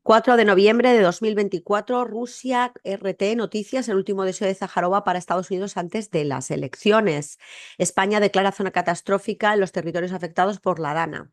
...4 de noviembre de 2024, Rusia, RT Noticias, el último deseo de Zaharova para Estados Unidos antes de las elecciones. España declara zona catastrófica en los territorios afectados por la Dana.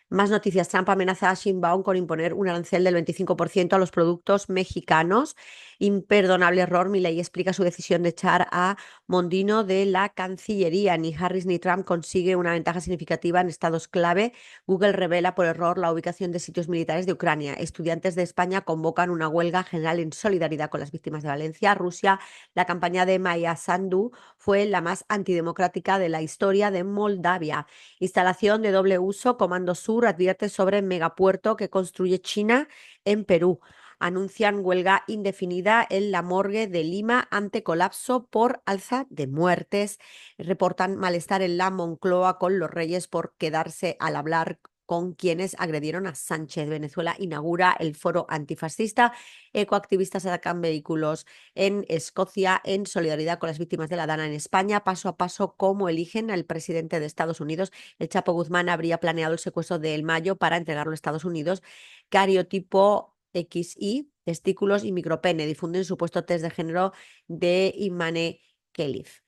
Más noticias. Trump amenaza a Sheinbaum con imponer un arancel del 25% a los productos mexicanos. Imperdonable error. Milei explica su decisión de echar a Mondino de la Cancillería. Ni Harris ni Trump consigue una ventaja significativa en estados clave. Google revela por error la ubicación de sitios militares de Ucrania. Estudiantes de España convocan una huelga general en solidaridad con las víctimas de Valencia. Rusia, la campaña de Maya Sandu fue la más antidemocrática de la historia de Moldavia. Instalación de doble uso. Comando Sur advierte sobre megapuerto que construye China en Perú. Anuncian huelga indefinida en la morgue de Lima ante colapso por alza de muertes. Reportan malestar en la Moncloa con los reyes por quedarse al hablar con quienes agredieron a Sánchez. Venezuela inaugura el foro antifascista. Ecoactivistas atacan vehículos en Escocia en solidaridad con las víctimas de la Dana en España. Paso a paso, cómo eligen al presidente de Estados Unidos. El Chapo Guzmán habría planeado el secuestro de El Mayo para entregarlo a Estados Unidos. Cariotipo XY, testículos y micropene. Difunden supuesto test de género de Imane Khelif.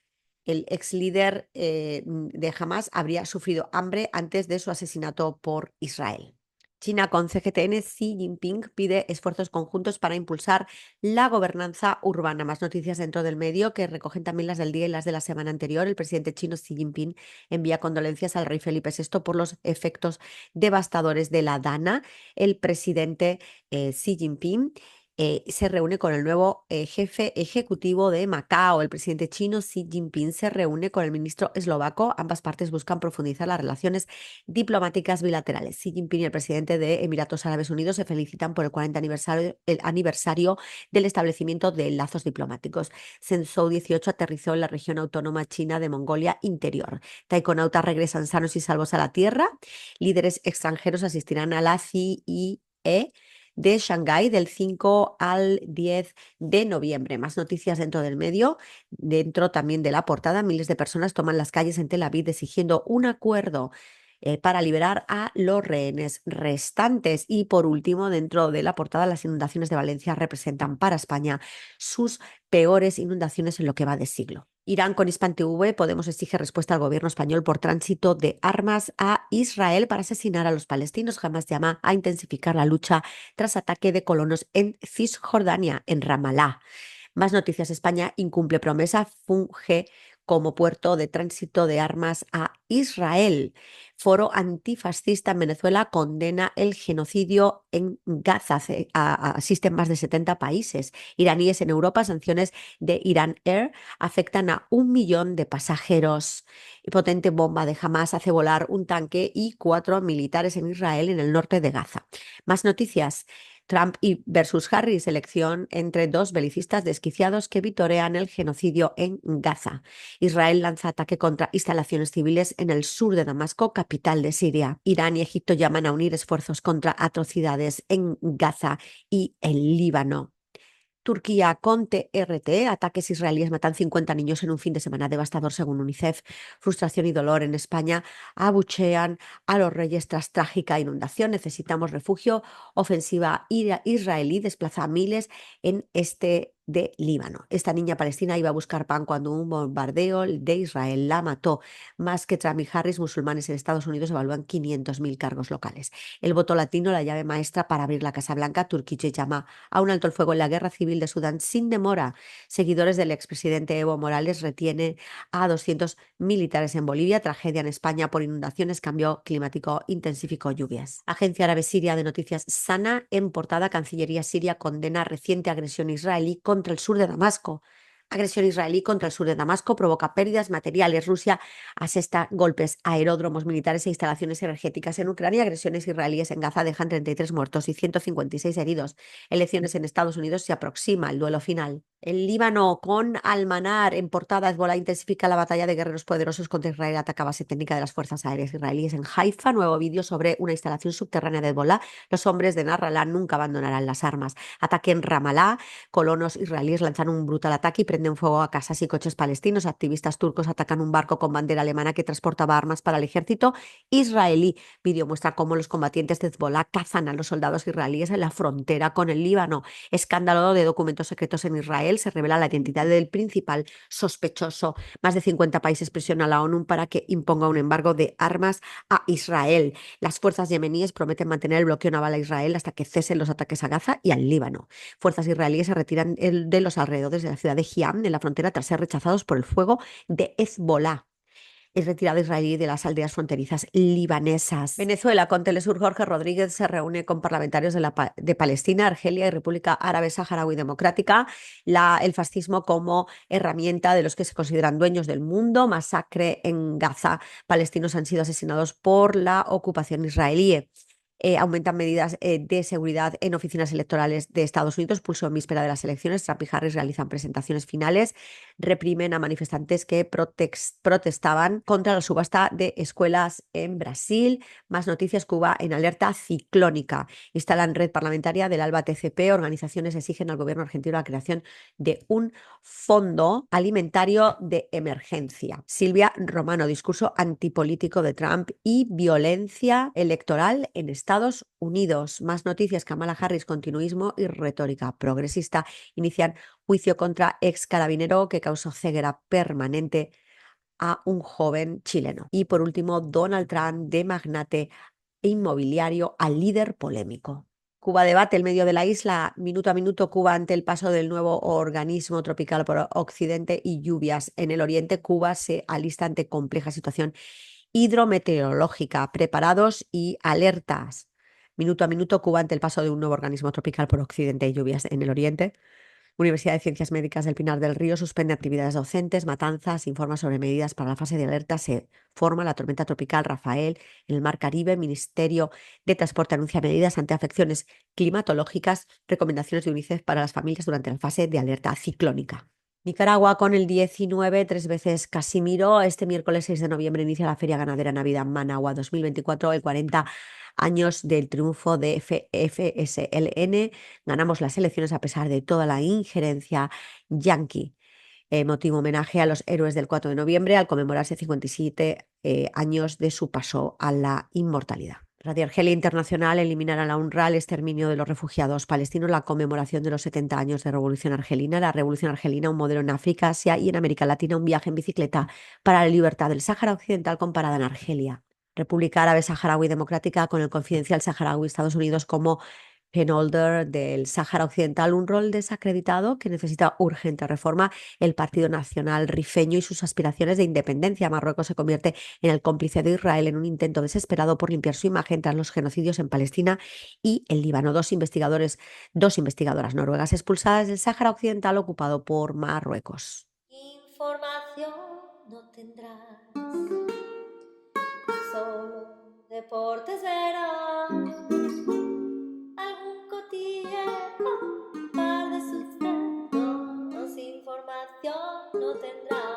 El ex líder de Hamas habría sufrido hambre antes de su asesinato por Israel. China con CGTN. Xi Jinping pide esfuerzos conjuntos para impulsar la gobernanza urbana. Más noticias dentro del medio que recogen también las del día y las de la semana anterior. El presidente chino Xi Jinping envía condolencias al rey Felipe VI por los efectos devastadores de la Dana. El presidente Xi Jinping se reúne con el nuevo jefe ejecutivo de Macao. El presidente chino Xi Jinping se reúne con el ministro eslovaco. Ambas partes buscan profundizar las relaciones diplomáticas bilaterales. Xi Jinping y el presidente de Emiratos Árabes Unidos se felicitan por el 40 aniversario del establecimiento de lazos diplomáticos. Shenzhou 18 aterrizó en la región autónoma china de Mongolia Interior. Taikonautas regresan sanos y salvos a la Tierra. Líderes extranjeros asistirán a la CIE de Shanghái del 5 al 10 de noviembre. Más noticias dentro del medio. Dentro también de la portada, miles de personas toman las calles en Tel Aviv exigiendo un acuerdo para liberar a los rehenes restantes. Y por último, dentro de la portada, las inundaciones de Valencia representan para España sus peores inundaciones en lo que va de siglo. Irán con Hispan TV. Podemos exige respuesta al gobierno español por tránsito de armas a Israel para asesinar a los palestinos. Jamás llama a intensificar la lucha tras ataque de colonos en Cisjordania, en Ramallah. Más noticias. España incumple promesa, funge como puerto de tránsito de armas a Israel. Foro antifascista en Venezuela condena el genocidio en Gaza. Asisten más de 70 países. Iraníes en Europa. Sanciones de Iran Air afectan a 1 millón de pasajeros. Y potente bomba de Hamas hace volar un tanque y 4 militares en Israel en el norte de Gaza. Más noticias. Trump versus Harris, elección entre dos belicistas desquiciados que vitorean el genocidio en Gaza. Israel lanza ataque contra instalaciones civiles en el sur de Damasco, capital de Siria. Irán y Egipto llaman a unir esfuerzos contra atrocidades en Gaza y el Líbano. Turquía con TRT. Ataques israelíes matan 50 niños en un fin de semana devastador según UNICEF. Frustración y dolor en España. Abuchean a los reyes tras trágica inundación. Necesitamos refugio. Ofensiva israelí desplaza a miles en este de Líbano. Esta niña palestina iba a buscar pan cuando un bombardeo de Israel la mató. Más que Trump y Harris, musulmanes en Estados Unidos evalúan 500.000 cargos locales. El voto latino, la llave maestra para abrir la Casa Blanca. Turquía llama a un alto el fuego en la guerra civil de Sudán sin demora. Seguidores del expresidente Evo Morales retienen a 200 militares en Bolivia. Tragedia en España por inundaciones, cambio climático, intensificó lluvias. Agencia árabe siria de noticias Sana en portada. Cancillería siria condena reciente agresión israelí contra el sur de Damasco. Agresión israelí contra el sur de Damasco provoca pérdidas materiales. Rusia asesta golpes a aeródromos militares e instalaciones energéticas en Ucrania. Agresiones israelíes en Gaza dejan 33 muertos y 156 heridos. Elecciones en Estados Unidos. Se aproxima el duelo final. El Líbano con Almanar en portada. Hezbolá intensifica la batalla de guerreros poderosos contra Israel. Ataca base técnica de las fuerzas aéreas israelíes en Haifa. Nuevo vídeo sobre una instalación subterránea de Hezbolá. Los hombres de Nasrallah nunca abandonarán las armas. Ataque en Ramallah. Colonos israelíes lanzan un brutal ataque y prenden fuego a casas y coches palestinos. Activistas turcos atacan un barco con bandera alemana que transportaba armas para el ejército israelí. Vídeo muestra cómo los combatientes de Hezbollah cazan a los soldados israelíes en la frontera con el Líbano. Escándalo de documentos secretos en Israel. Se revela la identidad del principal sospechoso. Más de 50 países presionan a la ONU para que imponga un embargo de armas a Israel. Las fuerzas yemeníes prometen mantener el bloqueo naval a Israel hasta que cesen los ataques a Gaza y al Líbano. Fuerzas israelíes se retiran de los alrededores de la ciudad de Hiam, en la frontera, tras ser rechazados por el fuego de Hezbollah. Es retirada israelí de las aldeas fronterizas libanesas. Venezuela, con Telesur, Jorge Rodríguez se reúne con parlamentarios de Palestina, Argelia y República Árabe Saharaui Democrática. El fascismo como herramienta de los que se consideran dueños del mundo. Masacre en Gaza. Palestinos han sido asesinados por la ocupación israelí. Aumentan medidas de seguridad en oficinas electorales de Estados Unidos. Pulso en víspera de las elecciones. Trump y Harris realizan presentaciones finales. Reprimen a manifestantes que protestaban contra la subasta de escuelas en Brasil. Más noticias. Cuba en alerta ciclónica. Instalan red parlamentaria del ALBA TCP. Organizaciones exigen al gobierno argentino la creación de un fondo alimentario de emergencia. Silvia Romano, discurso antipolítico de Trump y violencia electoral en Estados Unidos. Más noticias. Kamala Harris, continuismo y retórica progresista. Inician juicio contra ex carabinero que causó ceguera permanente a un joven chileno. Y por último, Donald Trump, de magnate inmobiliario a líder polémico. Cuba debate el medio de la isla. Minuto a minuto, Cuba ante el paso del nuevo organismo tropical por Occidente y lluvias en el Oriente. Cuba se alista ante compleja situación hidrometeorológica. Preparados y alertas. Minuto a minuto, Cuba ante el paso de un nuevo organismo tropical por Occidente y lluvias en el Oriente. Universidad de Ciencias Médicas del Pinar del Río suspende actividades docentes. Matanzas informa sobre medidas para la fase de alerta. Se forma la tormenta tropical Rafael en el Mar Caribe. Ministerio de Transporte anuncia medidas ante afecciones climatológicas. Recomendaciones de UNICEF para las familias durante la fase de alerta ciclónica. Nicaragua con el 19, tres veces Casimiro. Este miércoles 6 de noviembre inicia la Feria Ganadera Navidad Managua 2024, el 40 años del triunfo de FSLN. Ganamos las elecciones a pesar de toda la injerencia yanqui. Motivo homenaje a los héroes del 4 de noviembre al conmemorarse 57 años de su paso a la inmortalidad. Radio Argelia Internacional eliminará la UNRWA, el exterminio de los refugiados palestinos, la conmemoración de los 70 años de Revolución Argelina, la Revolución Argelina, un modelo en África, Asia y en América Latina, un viaje en bicicleta para la libertad del Sáhara Occidental comparada en Argelia. República Árabe Saharaui Democrática, con el Confidencial Saharaui, Estados Unidos como penholder del Sáhara Occidental, un rol desacreditado que necesita urgente reforma. El Partido Nacional Rifeño y sus aspiraciones de independencia. Marruecos se convierte en el cómplice de Israel en un intento desesperado por limpiar su imagen tras los genocidios en Palestina y el Líbano. Dos investigadoras noruegas expulsadas del Sáhara Occidental ocupado por Marruecos. Información no tendrás, solo deportes verás, algún cotilleo, un par de sucesos, información no tendrás.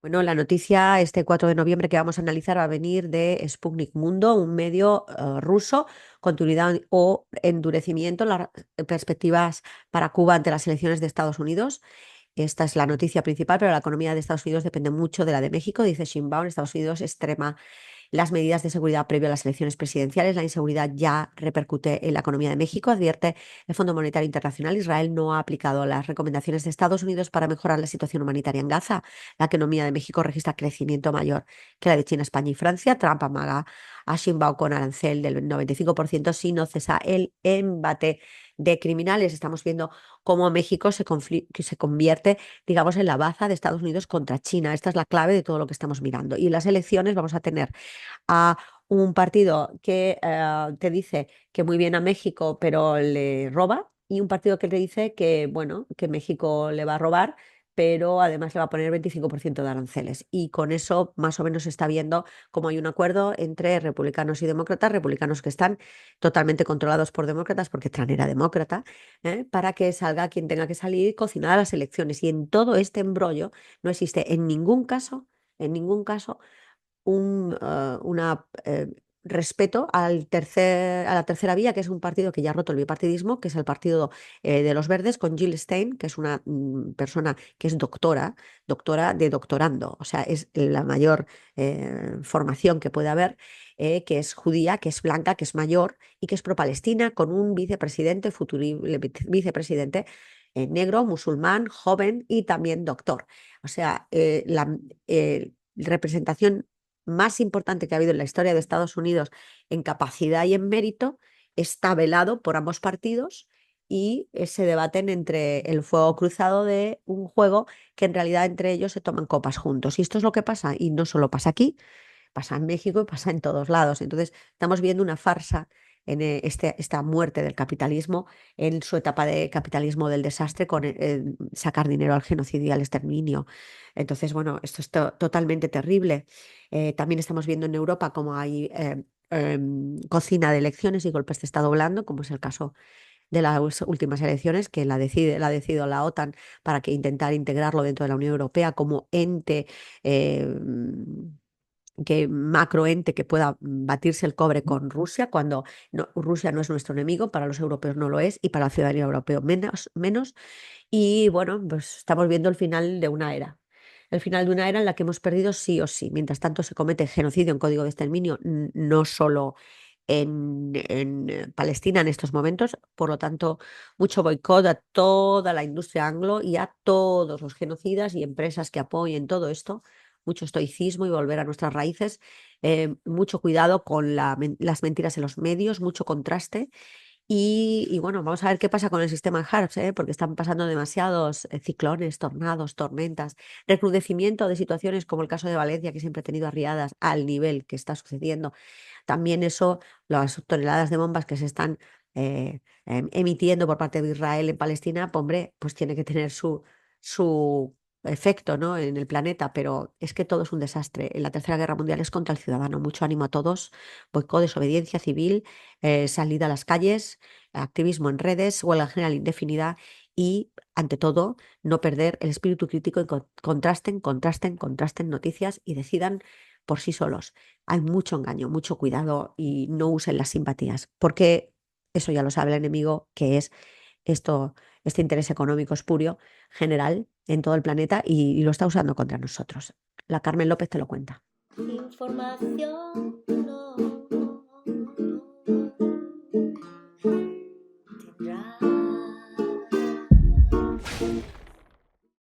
Bueno, la noticia este 4 de noviembre que vamos a analizar va a venir de Sputnik Mundo, un medio ruso. Continuidad o endurecimiento en las perspectivas para Cuba ante las elecciones de Estados Unidos. Esta es la noticia principal, pero la economía de Estados Unidos depende mucho de la de México, dice Shinbaum. Estados Unidos extrema las medidas de seguridad previo a las elecciones presidenciales. La inseguridad ya repercute en la economía de México, advierte el Fondo Monetario Internacional. Israel no ha aplicado las recomendaciones de Estados Unidos para mejorar la situación humanitaria en Gaza. La economía de México registra crecimiento mayor que la de China, España y Francia. Trump amaga a Shinbaum con arancel del 95% si no cesa el embate de criminales. Estamos viendo cómo México que se convierte, digamos, en la baza de Estados Unidos contra China. Esta es la clave de todo lo que estamos mirando. Y en las elecciones vamos a tener a un partido que te dice que muy bien a México, pero le roba, y un partido que te dice que, bueno, que México le va a robar, pero además le va a poner 25% de aranceles. Y con eso más o menos se está viendo cómo hay un acuerdo entre republicanos y demócratas, republicanos que están totalmente controlados por demócratas, porque Trump era demócrata, para que salga quien tenga que salir cocinada a las elecciones. Y en todo este embrollo no existe en ningún caso, una respeto a la tercera vía, que es un partido que ya ha roto el bipartidismo, que es el partido de los Verdes, con Jill Stein, que es una persona que es doctora de doctorando, o sea, es la mayor formación que puede haber, que es judía, que es blanca, que es mayor y que es pro-Palestina, con un vicepresidente, futurible vicepresidente, negro, musulmán, joven y también doctor. O sea, la representación más importante que ha habido en la historia de Estados Unidos en capacidad y en mérito está velado por ambos partidos y se debaten entre el fuego cruzado de un juego que en realidad entre ellos se toman copas juntos. Y esto es lo que pasa, y no solo pasa aquí, pasa en México y pasa en todos lados. Entonces, estamos viendo una farsa en esta muerte del capitalismo, en su etapa de capitalismo del desastre, con sacar dinero al genocidio y al exterminio. Entonces, bueno, esto es totalmente terrible. También estamos viendo en Europa cómo hay cocina de elecciones y golpes de Estado blando, como es el caso de las últimas elecciones, que la ha decidido la OTAN para que intentar integrarlo dentro de la Unión Europea como ente eh, que macroente que pueda batirse el cobre con Rusia, cuando Rusia no es nuestro enemigo, para los europeos no lo es y para la ciudadanía europea menos. Y bueno, pues estamos viendo el final de una era. El final de una era en la que hemos perdido sí o sí. Mientras tanto, se comete genocidio en código de exterminio, no solo en Palestina en estos momentos. Por lo tanto, mucho boicot a toda la industria anglo y a todos los genocidas y empresas que apoyen todo esto. Mucho estoicismo y volver a nuestras raíces. Mucho cuidado con las mentiras en los medios, mucho contraste. Y bueno, vamos a ver qué pasa con el sistema HARPS, porque están pasando demasiados ciclones, tornados, tormentas, recrudecimiento de situaciones como el caso de Valencia, que siempre ha tenido arriadas al nivel que está sucediendo. También eso, las toneladas de bombas que se están emitiendo por parte de Israel en Palestina, pues, hombre, pues tiene que tener su efecto, ¿no?, en el planeta, pero es que todo es un desastre. En la Tercera Guerra Mundial es contra el ciudadano. Mucho ánimo a todos. Boicot, desobediencia civil, salida a las calles, activismo en redes, huelga general indefinida y, ante todo, no perder el espíritu crítico y contrasten noticias y decidan por sí solos. Hay mucho engaño, mucho cuidado y no usen las simpatías, porque eso ya lo sabe el enemigo, que es esto, este interés económico espurio general en todo el planeta y lo está usando contra nosotros. La Carmen López te lo cuenta. Información no